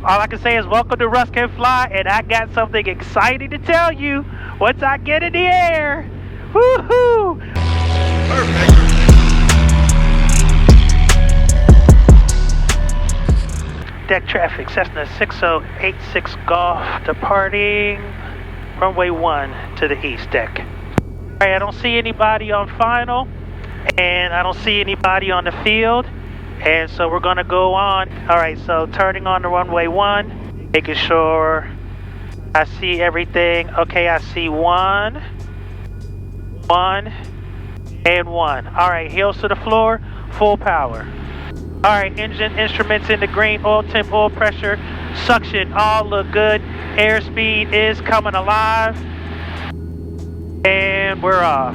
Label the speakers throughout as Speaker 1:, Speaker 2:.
Speaker 1: All I can say is welcome to Russ Can Fly, and I got something exciting to tell you once I get in the air. Woohoo!
Speaker 2: Perfect.
Speaker 1: Deck traffic, Cessna 6086 Golf departing runway 1 to the east deck. Alright, I don't see anybody on final, and I don't see anybody on the field, and so we're gonna go on. Alright, so turning on the runway 1, making sure I see everything. Okay, I see one, and one. Alright, heels to the floor, full power. Alright, engine instruments in the green, oil temp, oil pressure, suction, all look good. Airspeed is coming alive. And we're off.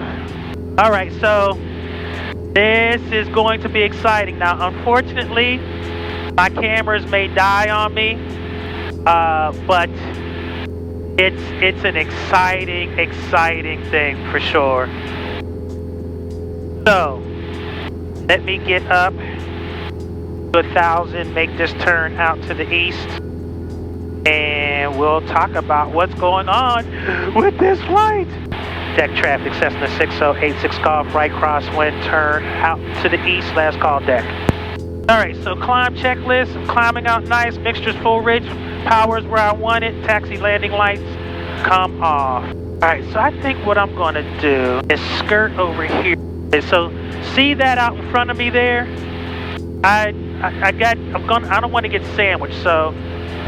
Speaker 1: Alright, so this is going to be exciting. Now, unfortunately, my cameras may die on me, but it's an exciting thing for sure. So, let me get up to 1,000, make this turn out to the east, and we'll talk about what's going on with this flight. Deck traffic, Cessna 6086 Golf, right crosswind, turn out to the east, last call deck. Alright, so climb checklist, I'm climbing out nice, mixtures full ridge, power's where I want it, taxi landing lights, come off. Alright, so I think what I'm gonna do is skirt over here. Okay, so see that out in front of me there? I don't want to get sandwiched, so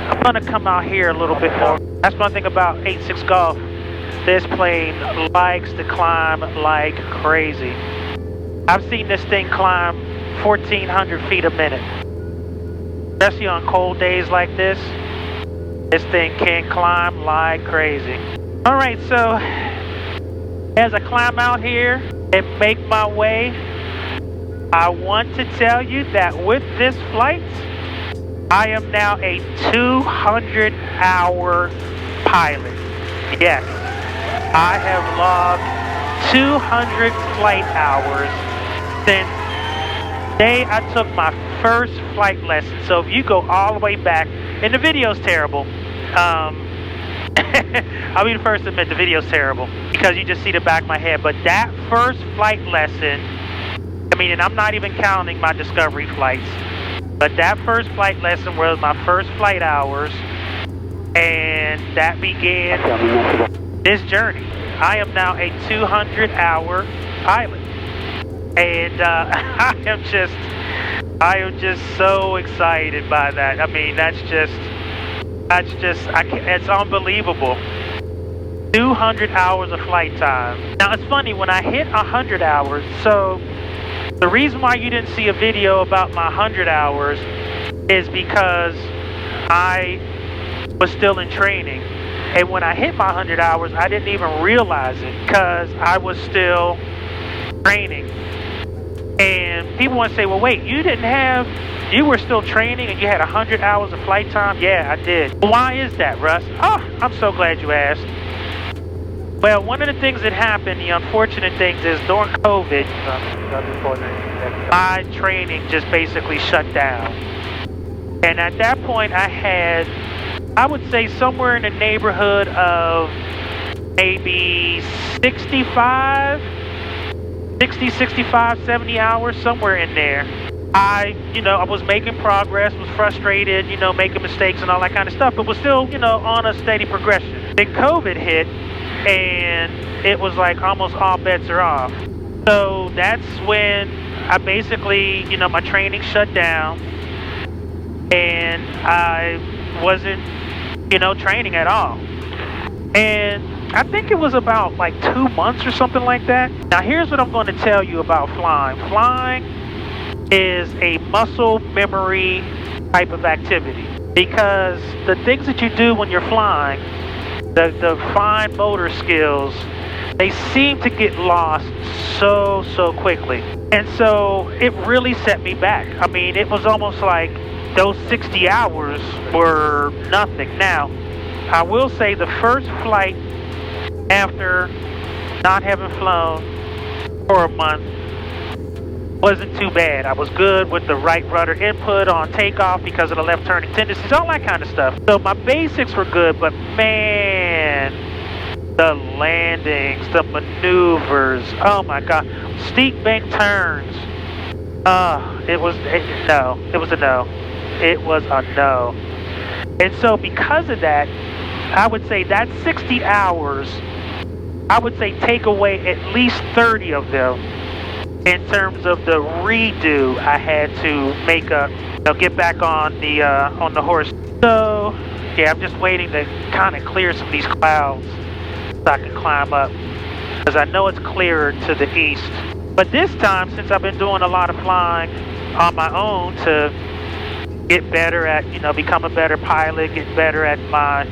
Speaker 1: I'm gonna come out here a little bit more. That's one thing about 86 Golf. This plane likes to climb like crazy. I've seen this thing climb 1,400 feet a minute. Especially on cold days like this thing can climb like crazy. Alright, so as I climb out here and make my way, I want to tell you that with this flight, I am now a 200-hour pilot. Yes, I have logged 200 flight hours since the day I took my first flight lesson. So if you go all the way back, and the video's terrible. I'll be the first to admit the video's terrible because you just see the back of my head. But that first flight lesson, I mean, and I'm not even counting my discovery flights, but that first flight lesson was my first flight hours, and that began this journey. I am now a 200-hour pilot, and I am just so excited by that. I mean, it's unbelievable. 200 hours of flight time. Now, it's funny, when I hit 100 hours, so the reason why you didn't see a video about my 100 hours is because I was still in training. And when I hit my 100 hours, I didn't even realize it because I was still training. And people want to say, well, wait, you were still training and you had 100 hours of flight time? Yeah, I did. Why is that, Russ? Oh, I'm so glad you asked. Well, one of the things that happened, the unfortunate things, is during COVID, my training just basically shut down. And at that point, I had, I would say, somewhere in the neighborhood of maybe 60, 65, 70 hours, somewhere in there. I was making progress, was frustrated, making mistakes and all that kind of stuff, but was still, on a steady progression. Then COVID hit, and it was like almost all bets are off. So that's when I basically, my training shut down, and I wasn't, training at all. And I think it was about like 2 months or something like that. Now here's what I'm going to tell you about flying. Flying is a muscle memory type of activity, because the things that you do when you're flying, the fine motor skills, they seem to get lost so quickly. And so it really set me back. I mean, it was almost like those 60 hours were nothing. Now, I will say the first flight after not having flown for a month, wasn't too bad. I was good with the right rudder input on takeoff because of the left turning tendencies, all that kind of stuff. So my basics were good, but man, the landings, the maneuvers, oh my God, steep bank turns. It was a no. It was a no. And so because of that, I would say that 60 hours, I would say take away at least 30 of them in terms of the redo I had to make up, get back on the horse. So yeah, I'm just waiting to kind of clear some of these clouds so I can climb up, because I know it's clearer to the east. But this time, since I've been doing a lot of flying on my own to get better at, become a better pilot, get better at my,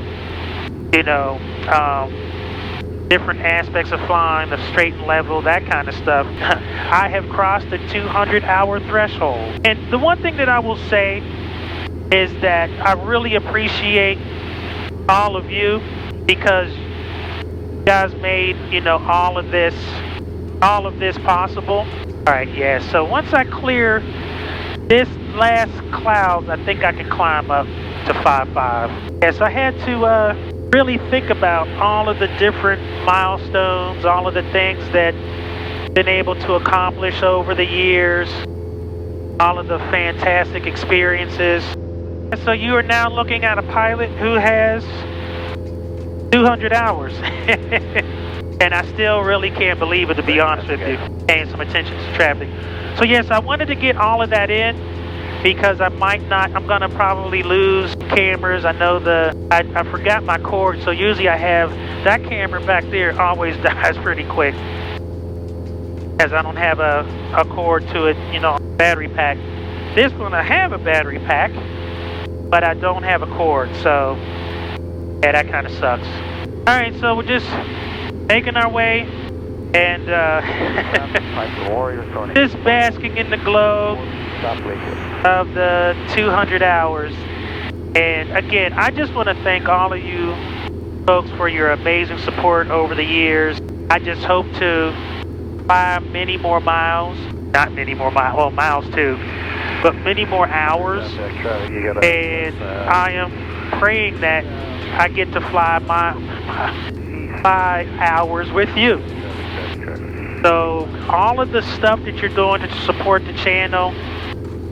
Speaker 1: different aspects of flying, the straight and level, that kind of stuff, I have crossed the 200-hour threshold. And the one thing that I will say is that I really appreciate all of you, because you guys made, all of this possible. All right, yeah, so once I clear this last cloud, I think I can climb up to 5.5. Yeah, so I had to really think about all of the different milestones, all of the things that I've been able to accomplish over the years, all of the fantastic experiences. And so you are now looking at a pilot who has 200 hours. And I still really can't believe it, to be honest with you, paying some attention to traffic. So yes, I wanted to get all of that in, because I'm gonna probably lose cameras. I know I forgot my cord, so usually I have that camera back there always dies pretty quick, as I don't have a cord to it, battery pack. This one I have a battery pack, but I don't have a cord, so yeah, that kind of sucks. All right, so we're just making our way, and just basking in the glow of the 200 hours. And again, I just want to thank all of you folks for your amazing support over the years. I just hope to fly many more miles, not many more miles, well, miles too, but many more hours. And I am praying that I get to fly my 5 hours with you. So all of the stuff that you're doing to support the channel,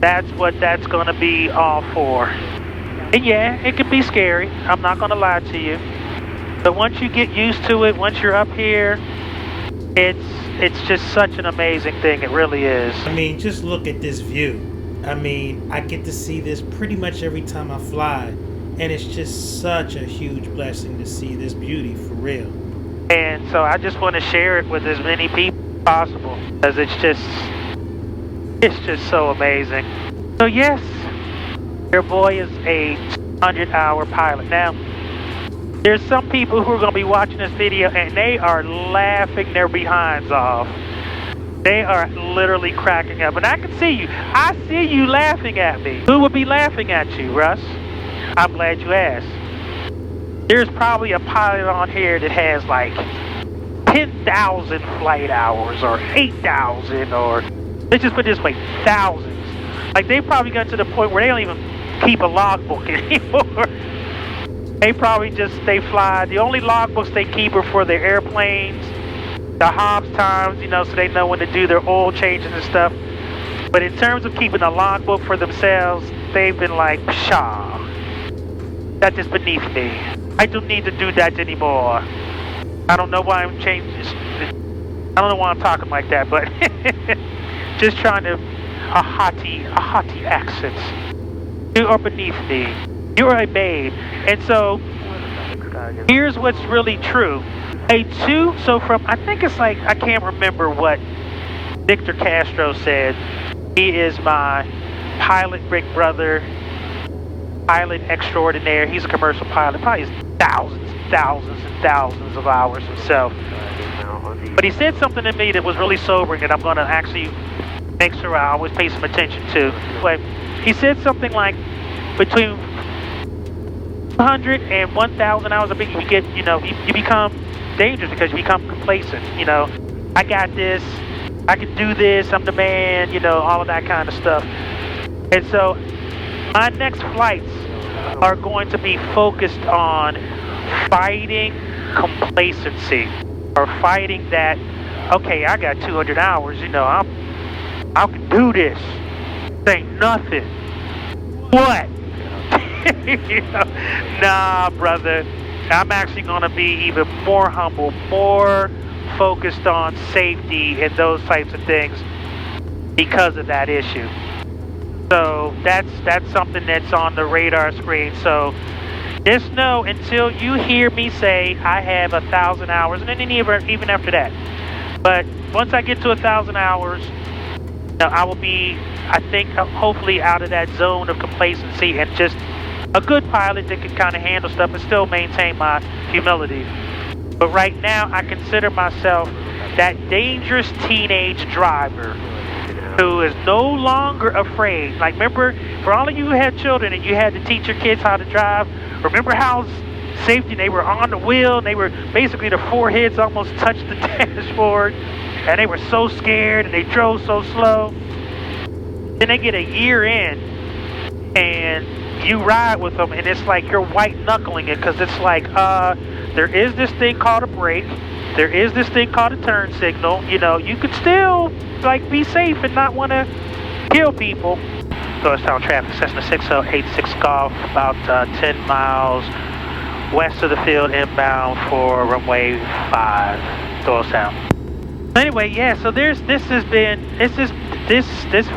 Speaker 1: that's what that's going to be all for. And yeah, it can be scary, I'm not going to lie to you, but once you get used to it, once you're up here, it's just such an amazing thing. It really is.
Speaker 2: I mean, just look at this view. I mean, I get to see this pretty much every time I fly, and it's just such a huge blessing to see this beauty, for real.
Speaker 1: And so I just want to share it with as many people as possible, because it's just so amazing. So yes, your boy is a 100-hour pilot. Now, there's some people who are going to be watching this video and they are laughing their behinds off. They are literally cracking up. And I can see you. I see you laughing at me. Who would be laughing at you, Russ? I'm glad you asked. There's probably a pilot on here that has like 10,000 flight hours, or 8,000, or let's just put it this way, thousands. Like they probably got to the point where they don't even keep a logbook anymore. They probably they fly. The only logbooks they keep are for their airplanes, the hops times, so they know when to do their oil changes and stuff. But in terms of keeping a logbook for themselves, they've been like, pshaw, that is beneath me. I don't need to do that anymore. I don't know why I'm changing. I don't know why I'm talking like that, but just trying to a haughty accent. You are beneath me. You are a babe. And so here's what's really true. So from, I think it's like, I can't remember what Victor Castro said. He is my pilot big brother, pilot extraordinaire. He's a commercial pilot, probably thousands of hours himself. But he said something to me that was really sobering, and I'm going to actually make sure I always pay some attention to. But he said something like, between 200 and 1,000 hours a week, you get, you become dangerous because you become complacent. I got this. I can do this, I'm the man, you know, all of that kind of stuff. And so my next flights are going to be focused on fighting complacency, or fighting that, okay, I got 200 hours, you know, I can do this. This ain't nothing. What? You know, nah, brother. I'm actually going to be even more humble, more focused on safety and those types of things because of that issue. So that's something that's on the radar screen. So just know, until you hear me say I have 1,000 hours, and then even after that. But once I get to 1,000 hours, I will be, I think, hopefully out of that zone of complacency and just a good pilot that can kind of handle stuff and still maintain my humility. But right now, I consider myself that dangerous teenage driver who is no longer afraid. Like, remember, for all of you who had children and you had to teach your kids how to drive, remember how safety, they were on the wheel and they were basically, the foreheads almost touched the dashboard, and they were so scared and they drove so slow. Then they get a year in and you ride with them and it's like you're white knuckling it, because it's like, there is this thing called a brake, there is this thing called a turn signal. You know, you could still like be safe and not want to kill people. Doylestown traffic, Cessna 6086 Golf, about 10 miles west of the field, inbound for runway 5, Doylestown. Anyway, yeah, so this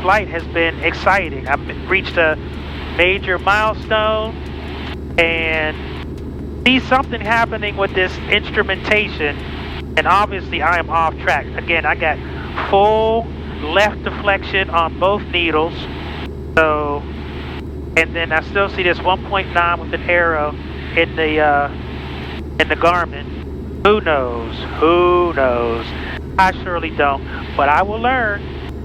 Speaker 1: flight has been exciting. I've reached a major milestone, and see something happening with this instrumentation, and obviously I am off track. Again, I got full left deflection on both needles. So, and then I still see this 1.9 with an arrow in the Garmin. Who knows? Who knows? I surely don't, but I will learn.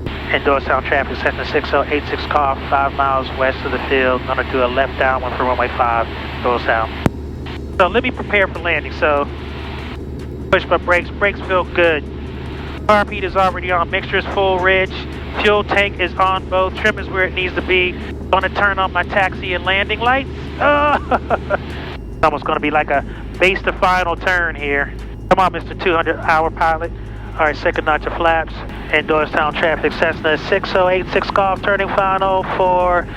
Speaker 1: And Doylestown traffic, Cessna 6086 Golf, 5 miles west of the field. I'm gonna do a left downwind for runway 5, Doylestown. So let me prepare for landing. So push my brakes. Brakes feel good. Carb heat is already on. Mixture is full rich. Fuel tank is on both. Trim is where it needs to be. Gonna turn on my taxi and landing lights. It's almost gonna be like a base to final turn here. Come on, Mr. 200-hour pilot. All right, second notch of flaps. And Doylestown traffic, Cessna 6086 Golf, turning final for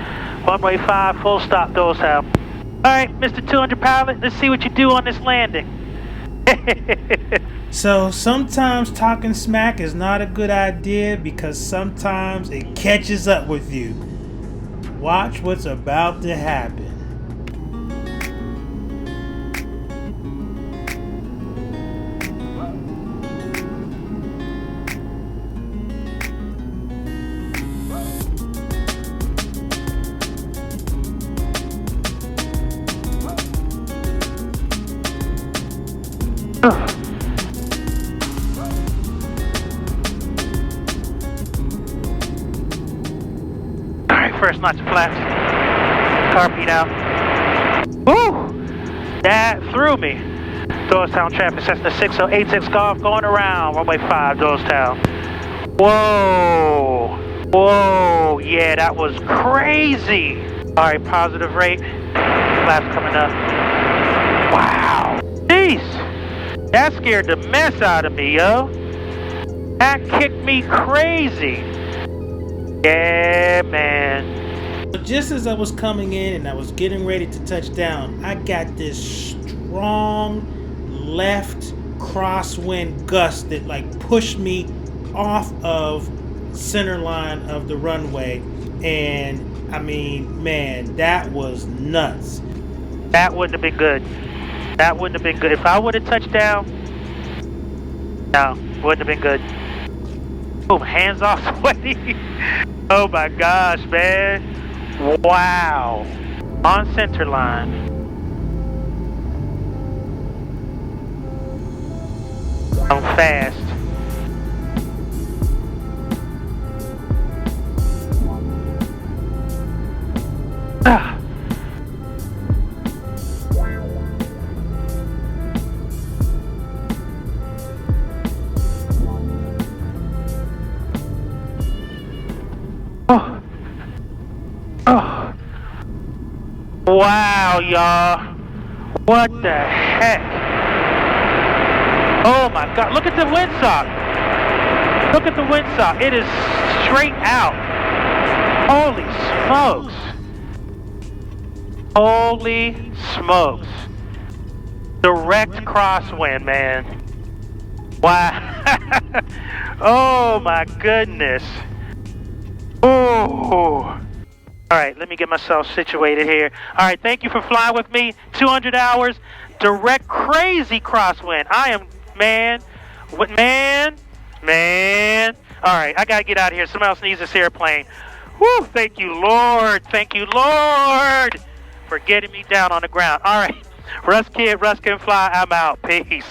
Speaker 1: runway 5, full stop, Doylestown. All right, Mr. 200 pilot, let's see what you do on this landing.
Speaker 2: So sometimes talking smack is not a good idea, because sometimes it catches up with you. Watch what's about to happen.
Speaker 1: First notch of flaps. Carb heat out. Woo! That threw me. Doylestown traffic, Cessna 6086 Golf, going around. Runway 5, Doylestown. Whoa! Whoa! Yeah, that was crazy. All right, positive rate. Flaps coming up. Wow! Jeez! That scared the mess out of me, yo. That kicked me crazy. Yeah, man.
Speaker 2: Just as I was coming in and I was getting ready to touch down, I got this strong left crosswind gust that like pushed me off of center line of the runway. And I mean, man, that was nuts.
Speaker 1: That wouldn't have been good. That wouldn't have been good. If I would have touched down, no, wouldn't have been good. Boom, hands off sweaty. Oh my gosh, man. Wow. On center line. I'm fast. Ah. Wow, y'all. What the heck? Oh my God, look at the windsock. Look at the windsock. It is straight out. Holy smokes. Holy smokes. Direct crosswind, man. Wow. Oh my goodness. Oh. All right, let me get myself situated here. All right, thank you for flying with me. 200 hours, direct crazy crosswind. I am, man. What, man? Man. All right, I got to get out of here. Someone else needs this airplane. Whew, thank you, Lord. Thank you, Lord, for getting me down on the ground. All right, Russ can fly. I'm out. Peace.